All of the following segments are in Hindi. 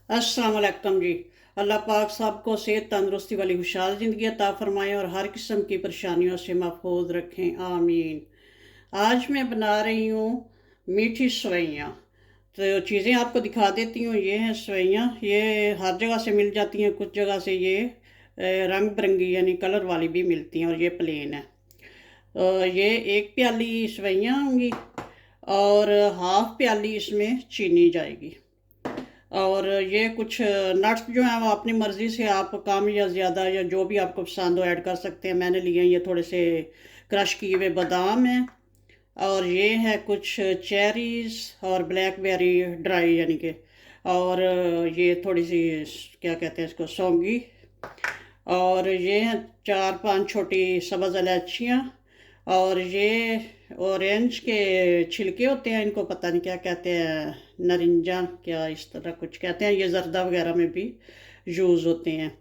अस्सलाम वालेकुम जी। अल्लाह पाक सबको सेहत तंदुरुस्ती वाली खुशहाल ज़िंदगी अता फ़रमाएँ और हर किस्म की परेशानियों से महफूज रखें, आमीन। आज मैं बना रही हूँ मीठी सेवइयाँ। तो चीज़ें आपको दिखा देती हूँ। ये हैं सेवइयाँ, ये हर जगह से मिल जाती हैं, कुछ जगह से ये रंग बिरंगी यानी कलर वाली भी मिलती हैं और ये प्लेन है। ये एक प्याली सेवइयाँ होंगी और हाफ़ प्याली इसमें चीनी जाएगी। और ये कुछ नट्स जो हैं वो अपनी मर्ज़ी से आप कम या ज़्यादा या जो भी आपको पसंद हो ऐड कर सकते हैं। मैंने लिए हैं ये थोड़े से क्रश किए हुए बादाम हैं और ये है कुछ चेरीज़ और ब्लैकबेरी ड्राई यानी कि, और ये थोड़ी सी क्या कहते हैं इसको, सौंगी, और ये हैं 4-5 छोटी सब्ज़ इलायचियाँ, और ये ऑरेंज के छिलके होते हैं, इनको पता नहीं क्या कहते हैं, नरिंजा क्या इस तरह कुछ कहते हैं, ये जर्दा वगैरह में भी यूज़ होते हैं।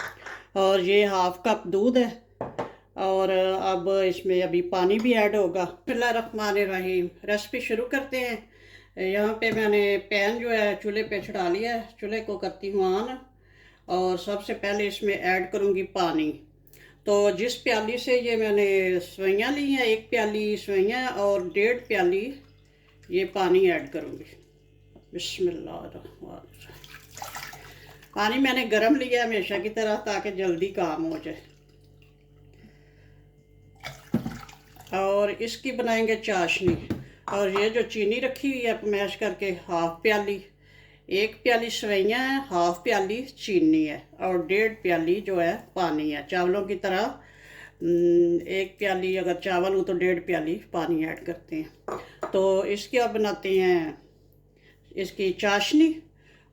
और ये हाफ़ कप दूध है और अब इसमें अभी पानी भी ऐड होगा। बिस्मिल्लाहिर्रहमानिर्रहीम, रेसिपी शुरू करते हैं। यहाँ पे मैंने पैन जो है चूल्हे पे चढ़ा लिया है, चूल्हे को करती हूँ ऑन और सबसे पहले इसमें ऐड करूँगी पानी। तो जिस प्याली से ये मैंने सेवइयाँ ली हैं, एक प्याली सेवइयाँ और 1.5 प्याली ये पानी ऐड करूँगी। बिस्मिल्लाहिर्रहमानिर्रहीम। पानी मैंने गरम लिया है हमेशा की तरह ताकि जल्दी काम हो जाए। और इसकी बनाएंगे चाशनी। और ये जो चीनी रखी हुई है मैश करके, हाफ़ प्याली, एक प्याली सेवइयाँ है, हाफ़ प्याली चीनी है और 1.5 प्याली जो है पानी है। चावलों की तरह एक प्याली अगर चावल हो तो 1.5 प्याली पानी ऐड करते हैं। तो इसकी अब बनाते हैं इसकी चाशनी।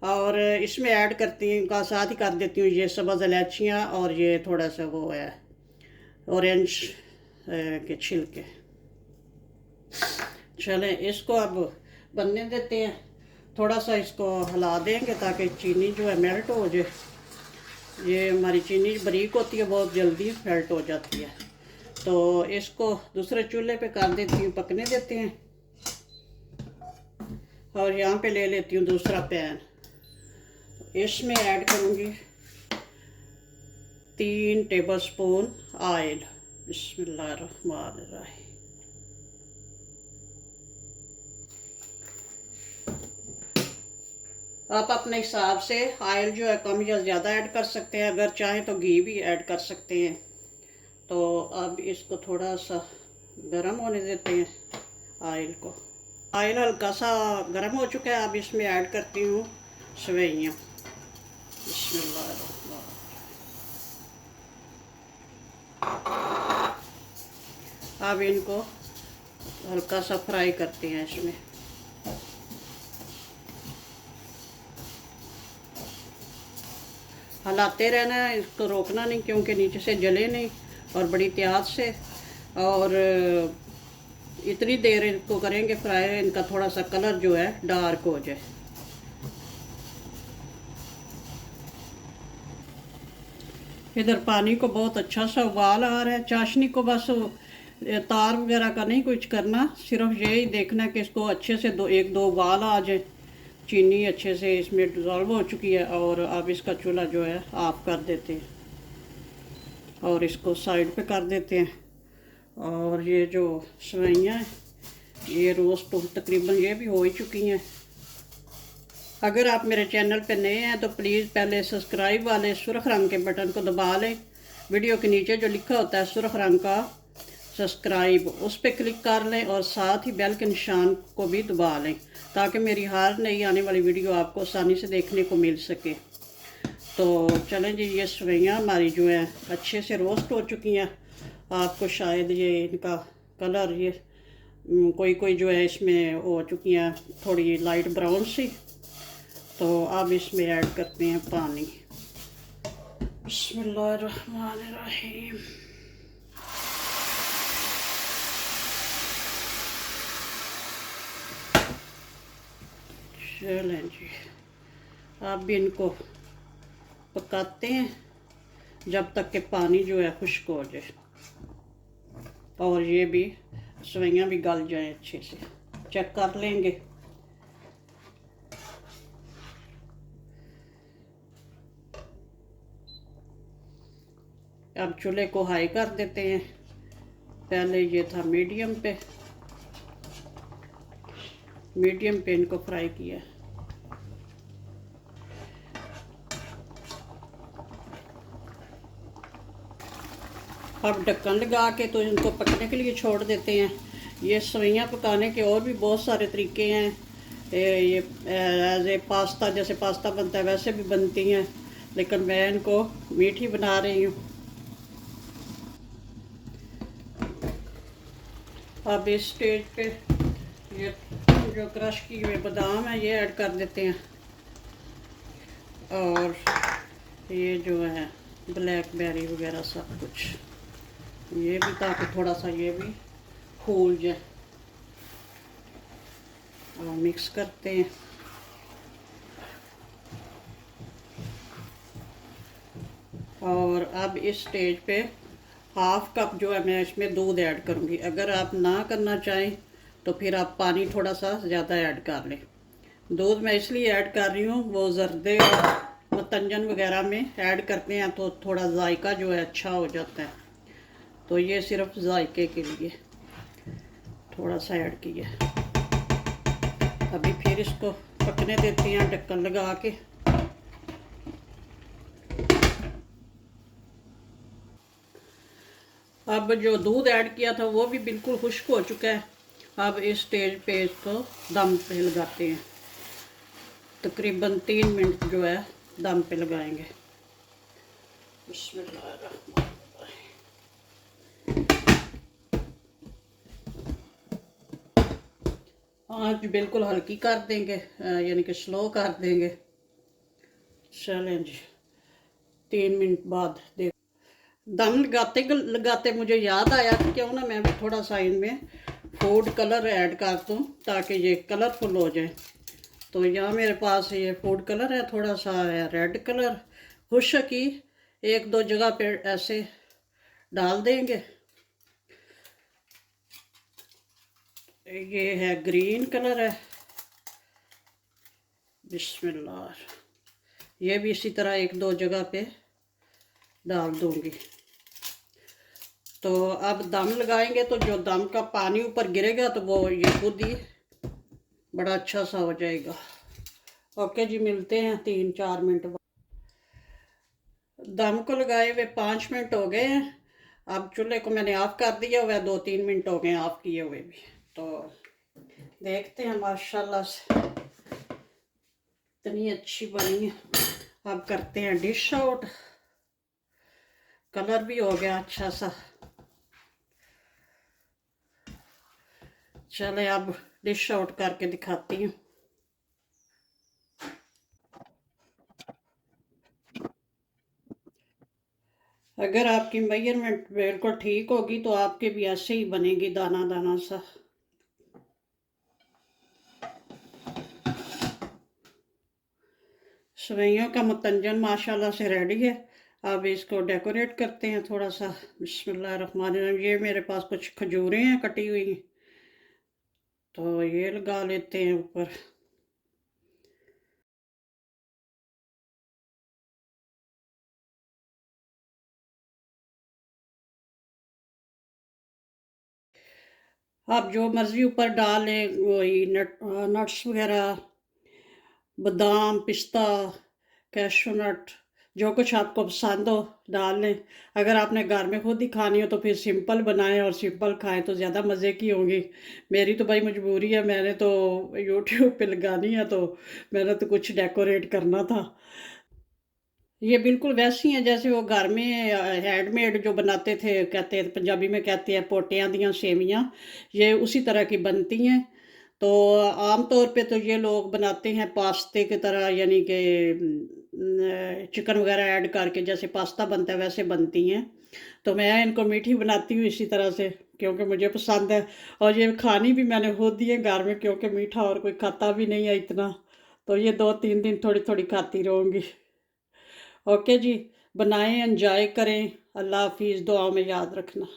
और इसमें ऐड करती हूँ का साथ ही कर देती हूँ ये सब्ज़ इलायचियाँ और ये थोड़ा सा वो है ऑरेंज के छिलके। चलें इसको अब बनने देते हैं। थोड़ा सा इसको हिला देंगे ताकि चीनी जो है मेल्ट हो जाए। ये हमारी चीनी बारीक होती है, बहुत जल्दी मेल्ट हो जाती है। तो इसको दूसरे चूल्हे पे कर देती हूँ, पकने देते हैं। और यहाँ पे ले लेती हूँ दूसरा पैन। इसमें ऐड करूँगी 3 टेबलस्पून ऑयल। बिस्मिल्लाहिर्रहमानिर्रहीम। आप अपने हिसाब से ऑयल जो है कम या ज़्यादा ऐड कर सकते हैं, अगर चाहें तो घी भी ऐड कर सकते हैं। तो अब इसको थोड़ा सा गरम होने देते हैं ऑयल को। ऑयल हल्का सा गरम हो चुका है, अब इसमें ऐड करती हूँ सेवइयाँ। बिस्मिल्लाह। अब इनको हल्का सा फ्राई करते हैं इसमें। हलाते रहना है, इसको रोकना नहीं क्योंकि नीचे से जले नहीं, और बड़ी एहतियात से। और इतनी देर इनको करेंगे फ्राई इनका थोड़ा सा कलर जो है डार्क हो जाए। इधर पानी को बहुत अच्छा सा उबाल आ रहा है। चाशनी को बस तार वगैरह का नहीं कुछ करना, सिर्फ यही देखना कि इसको अच्छे से एक दो उबाल आ जाए। चीनी अच्छे से इसमें डिज़ोल्व हो चुकी है और अब इसका चूल्हा जो है ऑफ कर देते हैं और इसको साइड पे कर देते हैं। और ये जो सेवइयाँ हैं ये रोस्ट तकरीबन ये भी हो ही चुकी हैं। अगर आप मेरे चैनल पर नए हैं तो प्लीज़ पहले सब्सक्राइब वाले सुर्ख रंग के बटन को दबा लें। वीडियो के नीचे जो लिखा होता है सुर्ख रंग का सब्सक्राइब, उस पर क्लिक कर लें और साथ ही बेल के निशान को भी दबा लें ताकि मेरी हर नई आने वाली वीडियो आपको आसानी से देखने को मिल सके। तो चलें जी, ये सेवइयाँ हमारी जो है अच्छे से रोस्ट हो चुकी हैं। आपको शायद ये इनका कलर ये कोई कोई जो है इसमें हो चुकी हैं थोड़ी लाइट ब्राउन सी। तो अब इसमें ऐड करते हैं पानी। बिस्मिल्लाहिर्रहमानिर्रहीम। चलें जी, अब इनको पकाते हैं जब तक कि पानी जो है खुश्क हो जाए और ये भी सेवइयाँ भी गल जाएं अच्छे से। चेक कर लेंगे। अब चूल्हे को हाई कर देते हैं। पहले ये था मीडियम पे इनको फ्राई किया। अब ढक्कन लगा के तो इनको पकने के लिए छोड़ देते हैं। ये सवैयाँ पकाने के और भी बहुत सारे तरीके हैं। ये एज ए पास्ता, जैसे पास्ता बनता है वैसे भी बनती हैं, लेकिन मैं इनको मीठी बना रही हूँ। अब इस स्टेज पे ये जो क्रश किए हुए बादाम है ये ऐड कर देते हैं, और ये जो है ब्लैकबेरी वगैरह सब कुछ ये भी, ताकि थोड़ा सा ये भी फूल जाए। और मिक्स करते हैं। और अब इस स्टेज पे हाफ कप जो है मैं इसमें दूध ऐड करूँगी। अगर आप ना करना चाहें तो फिर आप पानी थोड़ा सा ज़्यादा ऐड कर लें। दूध मैं इसलिए ऐड कर रही हूँ, वो जर्दे और मतंजन वगैरह में ऐड करते हैं तो थोड़ा जायका जो है अच्छा हो जाता है, तो ये सिर्फ जायके के लिए थोड़ा सा ऐड किया। अभी फिर इसको पकने देते हैं ढक्कन लगा के। अब जो दूध ऐड किया था वो भी बिल्कुल खुश्क हो चुका है। अब इस स्टेज पे इसको दम पे लगाते हैं। तकरीबन 3 मिनट जो है दम पे लगाएंगे। बिस्मिल्लाह। आँच बिल्कुल हल्की कर देंगे, यानी कि स्लो कर देंगे। चलें जी, 3 मिनट बाद देख। दम लगाते मुझे याद आया कि क्यों ना मैं भी थोड़ा सा इनमें फूड कलर ऐड कर दूँ ताकि ये कलरफुल हो जाए। तो यहाँ मेरे पास ये फूड कलर है, थोड़ा सा है रेड कलर, खुशक ही 1-2 जगह पे ऐसे डाल देंगे। ये है ग्रीन कलर है, बिस्मिल्लाह। ये भी इसी तरह 1-2 जगह पे डाल दूंगी। तो अब दम लगाएंगे तो जो दम का पानी ऊपर गिरेगा तो वो ये खुद ही बड़ा अच्छा सा हो जाएगा। ओके जी, मिलते हैं 3-4 मिनट बाद। दम को लगाए हुए 5 मिनट हो गए हैं। अब चूल्हे को मैंने ऑफ कर दिया हुआ है, 2-3 मिनट हो गए ऑफ किए हुए भी। तो देखते हैं माशाल्लाह से इतनी अच्छी बनी है। अब करते हैं डिश आउट। कलर भी हो गया अच्छा सा। चले अब डिश आउट करके दिखाती हूँ। अगर आपकी मेजरमेंट बिल्कुल ठीक होगी तो आपके भी ऐसे ही बनेगी, दाना दाना सा। सवैयों का मतंजन माशाल्लाह से रेडी है। अब इसको डेकोरेट करते हैं थोड़ा सा। बिस्मिल्लाहिर्रहमानिर्रहीम। ये मेरे पास कुछ खजूरें हैं कटी हुई, तो ये लगा लेते हैं ऊपर। आप जो मर्ज़ी ऊपर डाल लें, वही नट्स वगैरह, बादाम, पिस्ता, कैशू नट, जो कुछ आपको पसंद हो डाल लें। अगर आपने घर में खुद ही खानी हो तो फिर सिंपल बनाएं और सिंपल खाएं तो ज़्यादा मज़े की होंगी। मेरी तो भाई मजबूरी है, मैंने तो यूट्यूब पे लगानी है, तो मैंने तो कुछ डेकोरेट करना था। ये बिल्कुल वैसी हैं जैसे वो घर में हैंडमेड जो बनाते थे, कहते हैं पंजाबी में कहते हैं पोटियां दियां सेवियां, ये उसी तरह की बनती हैं। तो आम तौर पे तो ये लोग बनाते हैं पास्ते की तरह, यानी कि चिकन वगैरह ऐड करके जैसे पास्ता बनता है वैसे बनती हैं। तो मैं इनको मीठी बनाती हूँ इसी तरह से, क्योंकि मुझे पसंद है। और ये खानी भी मैंने खुद दी है घर में, क्योंकि मीठा और कोई खाता भी नहीं है इतना। तो ये 2-3 दिन थोड़ी थोड़ी खाती रहूँगी। ओके जी, बनाएं, एंजॉय करें। अल्लाह हाफिज़, दुआ में याद रखना।